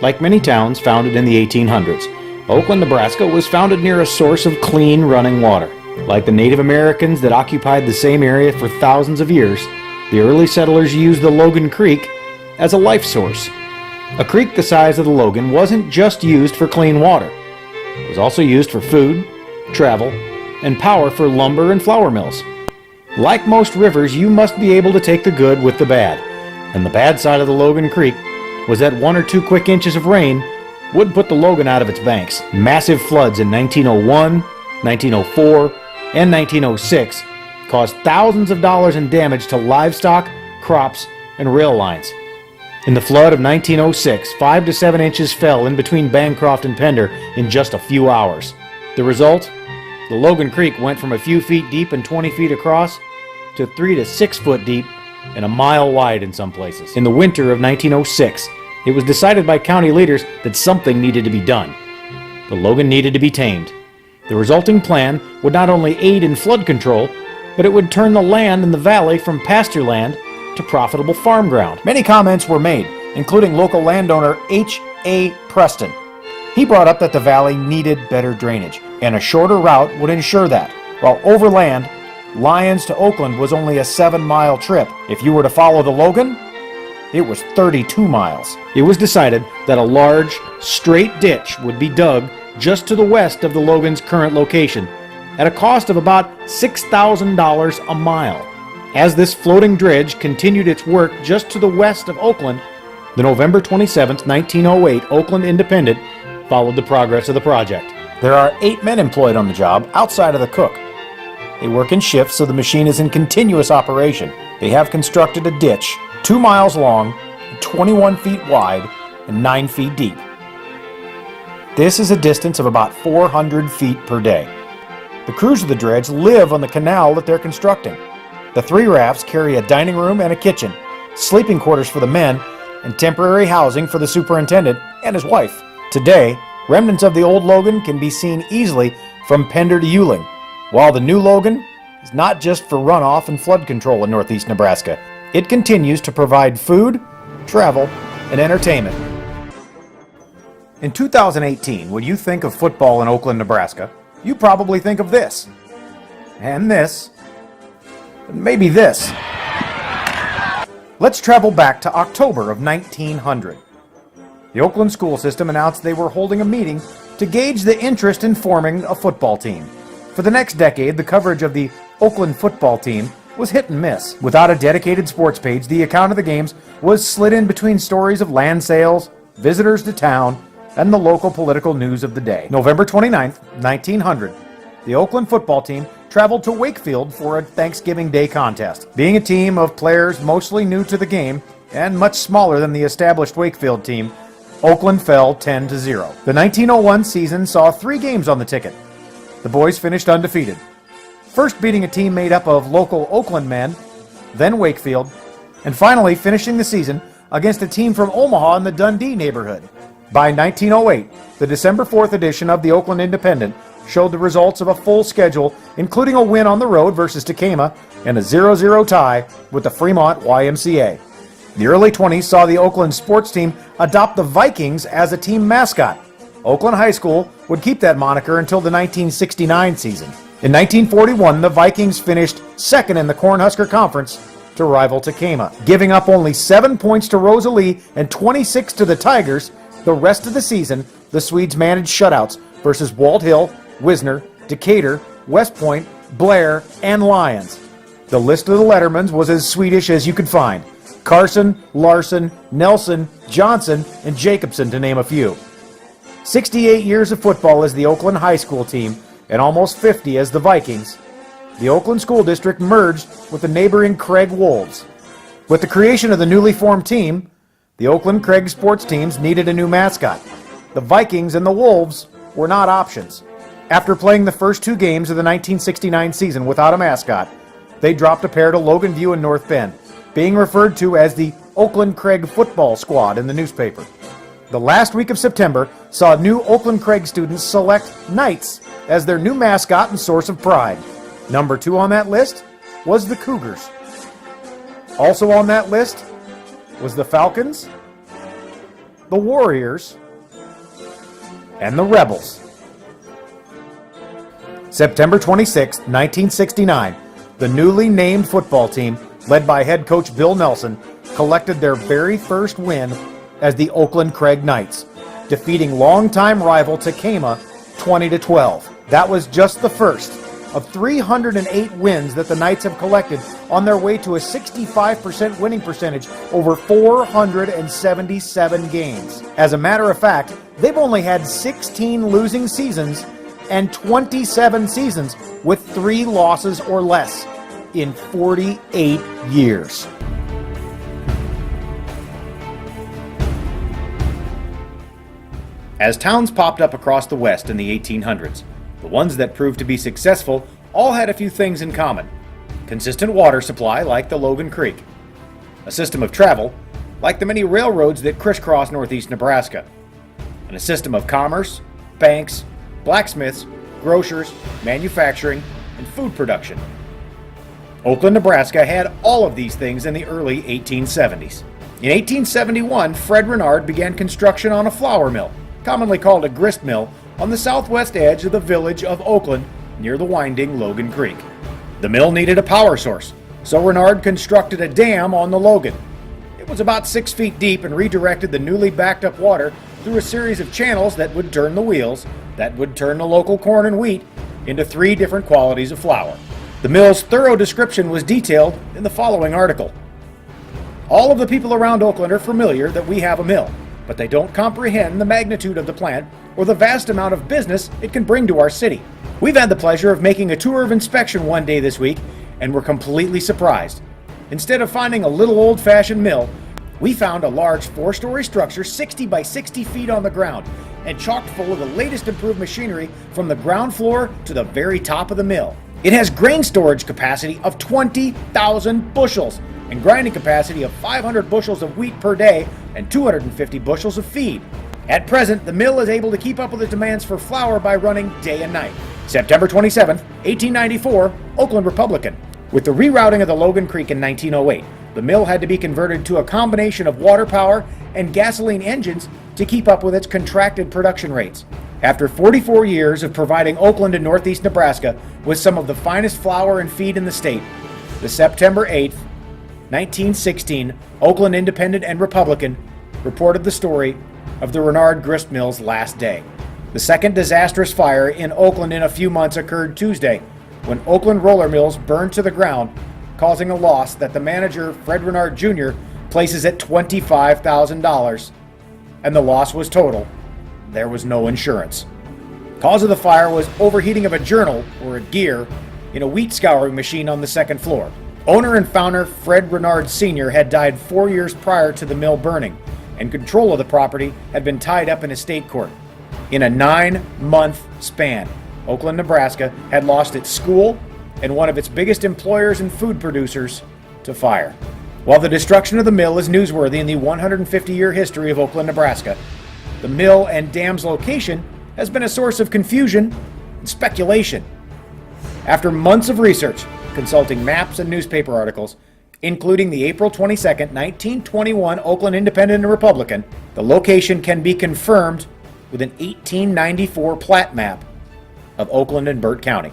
Like many towns founded in the 1800s, Oakland, Nebraska was founded near a source of clean running water. Like the Native Americans that occupied the same area for thousands of years, the early settlers used the Logan Creek as a life source. A creek the size of the Logan wasn't just used for clean water. It was also used for food, travel, and power for lumber and flour mills. Like most rivers, you must be able to take the good with the bad. And the bad side of the Logan Creek was that 1 or 2 quick inches of rain would put the Logan out of its banks. Massive floods in 1901, 1904, and 1906 caused thousands of dollars in damage to livestock, crops, and rail lines. In the flood of 1906, 5 to 7 inches fell in between Bancroft and Pender in just a few hours. The result? The Logan Creek went from a few feet deep and 20 feet across to 3 to 6 foot deep and a mile wide in some places. In the winter of 1906, it was decided by county leaders that something needed to be done. The Logan needed to be tamed. The resulting plan would not only aid in flood control, but it would turn the land in the valley from pasture land to profitable farm ground. Many comments were made, including local landowner H.A. Preston. He brought up that the valley needed better drainage, and a shorter route would ensure that. While overland, Lyons to Oakland was only a 7-mile trip. If you were to follow the Logan, it was 32 miles. It was decided that a large, straight ditch would be dug just to the west of the Logan's current location, at a cost of about $6,000 a mile. As this floating dredge continued its work just to the west of Oakland, the November 27, 1908 Oakland Independent followed the progress of the project. There are 8 men employed on the job outside of the cook. They work in shifts, so the machine is in continuous operation. They have constructed a ditch 2 miles long, 21 feet wide, and 9 feet deep. This is a distance of about 400 feet per day. The crews of the dredge live on the canal that they're constructing. The 3 rafts carry a dining room and a kitchen, sleeping quarters for the men, and temporary housing for the superintendent and his wife. Today, remnants of the old Logan can be seen easily from Pender to Yuling, while the new Logan is not just for runoff and flood control in northeast Nebraska. It continues to provide food, travel, and entertainment. In 2018, when you think of football in Oakland, Nebraska, you probably think of this, and this, and maybe this. Let's travel back to October of 1900. The Oakland school system announced they were holding a meeting to gauge the interest in forming a football team. For the next decade, the coverage of the Oakland football team was hit and miss. Without a dedicated sports page, the account of the games was slid in between stories of land sales, visitors to town, and the local political news of the day. November 29, 1900, the Oakland football team traveled to Wakefield for a Thanksgiving Day contest. Being a team of players mostly new to the game and much smaller than the established Wakefield team, Oakland fell 10-0. The 1901 season saw 3 games on the ticket. The boys finished undefeated, first beating a team made up of local Oakland men, then Wakefield, and finally finishing the season against a team from Omaha in the Dundee neighborhood. By 1908, the December 4th edition of the Oakland Independent showed the results of a full schedule, including a win on the road versus Tecama and a 0-0 tie with the Fremont YMCA. The early 20s saw the Oakland sports team adopt the Vikings as a team mascot. Oakland High School would keep that moniker until the 1969 season. In 1941, the Vikings finished second in the Cornhusker Conference to rival Tecama. Giving up only 7 points to Rosalie and 26 to the Tigers, the rest of the season, the Swedes managed shutouts versus Walt Hill, Wisner, Decatur, West Point, Blair, and Lyons. The list of the Lettermans was as Swedish as you could find. Carson, Larson, Nelson, Johnson, and Jacobson, to name a few. 68 years of football as the Oakland High School team, and almost 50 as the Vikings. The Oakland School District merged with the neighboring Craig Wolves. With the creation of the newly formed team, the Oakland Craig sports teams needed a new mascot. The Vikings and the Wolves were not options. After playing the first 2 games of the 1969 season without a mascot, they dropped a pair to Logan View and North Bend, being referred to as the Oakland Craig Football Squad in the newspaper. The last week of September saw new Oakland Craig students select Knights as their new mascot and source of pride. Number 2 on that list was the Cougars. Also on that list was the Falcons the Warriors, and the Rebels. September 26, 1969, the newly named football team, led by head coach Bill Nelson, collected their very first win as the Oakland Craig Knights, defeating longtime rival Tacoma 20-12. That was just the first of 308 wins that the Knights have collected on their way to a 65% winning percentage over 477 games. As a matter of fact, they've only had 16 losing seasons and 27 seasons with 3 losses or less in 48 years. As towns popped up across the West in the 1800s, the ones that proved to be successful all had a few things in common. Consistent water supply, like the Logan Creek. A system of travel, like the many railroads that crisscross northeast Nebraska. And a system of commerce, banks, blacksmiths, grocers, manufacturing, and food production. Oakland, Nebraska had all of these things in the early 1870s. In 1871, Fred Renard began construction on a flour mill, commonly called a grist mill, on the southwest edge of the village of Oakland, near the winding Logan Creek. The mill needed a power source, so Renard constructed a dam on the Logan. It was about 6 feet deep and redirected the newly backed up water through a series of channels that would turn the wheels, that would turn the local corn and wheat into 3 different qualities of flour. The mill's thorough description was detailed in the following article. All of the people around Oakland are familiar that we have a mill, but they don't comprehend the magnitude of the plant or the vast amount of business it can bring to our city. We've had the pleasure of making a tour of inspection one day this week, and we're completely surprised. Instead of finding a little old-fashioned mill, we found a large 4-story structure 60 by 60 feet on the ground and chocked full of the latest improved machinery from the ground floor to the very top of the mill. It has grain storage capacity of 20,000 bushels and grinding capacity of 500 bushels of wheat per day and 250 bushels of feed. At present, the mill is able to keep up with the demands for flour by running day and night. September 27, 1894, Oakland Republican. With the rerouting of the Logan Creek in 1908, the mill had to be converted to a combination of water power and gasoline engines to keep up with its contracted production rates. After 44 years of providing Oakland and northeast Nebraska with some of the finest flour and feed in the state, the September 8, 1916 Oakland Independent and Republican reported the story of the Renard Grist Mill's last day. The second disastrous fire in Oakland in a few months occurred Tuesday, when Oakland roller mills burned to the ground, causing a loss that the manager, Fred Renard Jr., places at $25,000, and the loss was total. There was no insurance. Cause of the fire was overheating of a journal, or a gear, in a wheat scouring machine on the second floor. Owner and founder Fred Renard Sr. had died 4 years prior to the mill burning, and control of the property had been tied up in a state court. In a 9-month span, Oakland, Nebraska had lost its school and one of its biggest employers and food producers to fire. While the destruction of the mill is newsworthy in the 150-year history of Oakland, Nebraska, the mill and dam's location has been a source of confusion and speculation. After months of research, consulting maps and newspaper articles, including the April 22, 1921 Oakland Independent and Republican, the location can be confirmed with an 1894 plat map of Oakland and Burt County.